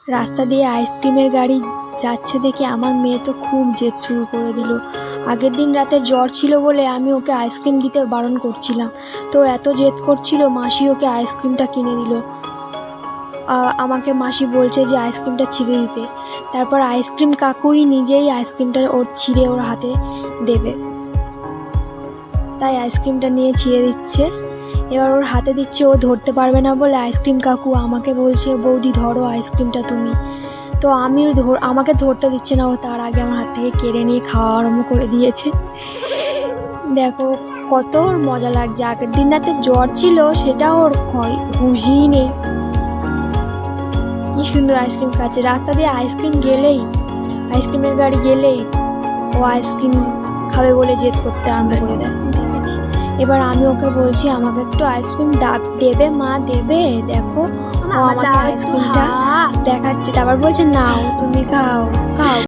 রাস্তা দিয়ে আইসক্রিমের গাড়ি যাচ্ছে দেখে আমার মেয়ে তো খুব জেদ শুরু করে দিল। আগের দিন রাতে জ্বর ছিল বলে আমি ওকে আইসক্রিম দিতে বারণ করছিলাম, তো এত জেদ করছিল মাসি ওকে আইসক্রিমটা কিনে দিল। আমাকে মাসি বলছে যে আইসক্রিমটা ছিঁড়ে দিতে, তারপর আইসক্রিম কাকুই নিজেই আইসক্রিমটা ছিঁড়ে ওর হাতে দেবে, তাই আইসক্রিমটা নিয়ে ছিঁড়ে দিচ্ছে। এবার ওর হাতে দিচ্ছে, ও ধরতে পারবে না বলে আইসক্রিম কাকু আমাকে বলছে বৌদি ধরো আইসক্রিমটা তুমি। তো আমাকে ধরতে দিচ্ছে না, ও তার আগে আমার হাত থেকে কেড়ে নিয়ে খাওয়া আরম্ভ করে দিয়েছে। দেখো কত ওর মজা লাগছে। আগের দিন রাতে জ্বর ছিল সেটা ওর হুঁশই নেই। কি সুন্দর আইসক্রিম খাচ্ছে। রাস্তা দিয়ে আইসক্রিমের গাড়ি গেলেই ও আইসক্রিম খাবে বলে জেদ করতে আরম্ভ করে দেয়। এবার আমি ওকে বলছি আমাকে একটু আইসক্রিম দেবে মা, দেবে। দেখো ও আমাকে আইসক্রিমটা দেখাচ্ছে, তারপর বলছে নাও তুমি খাও খাও।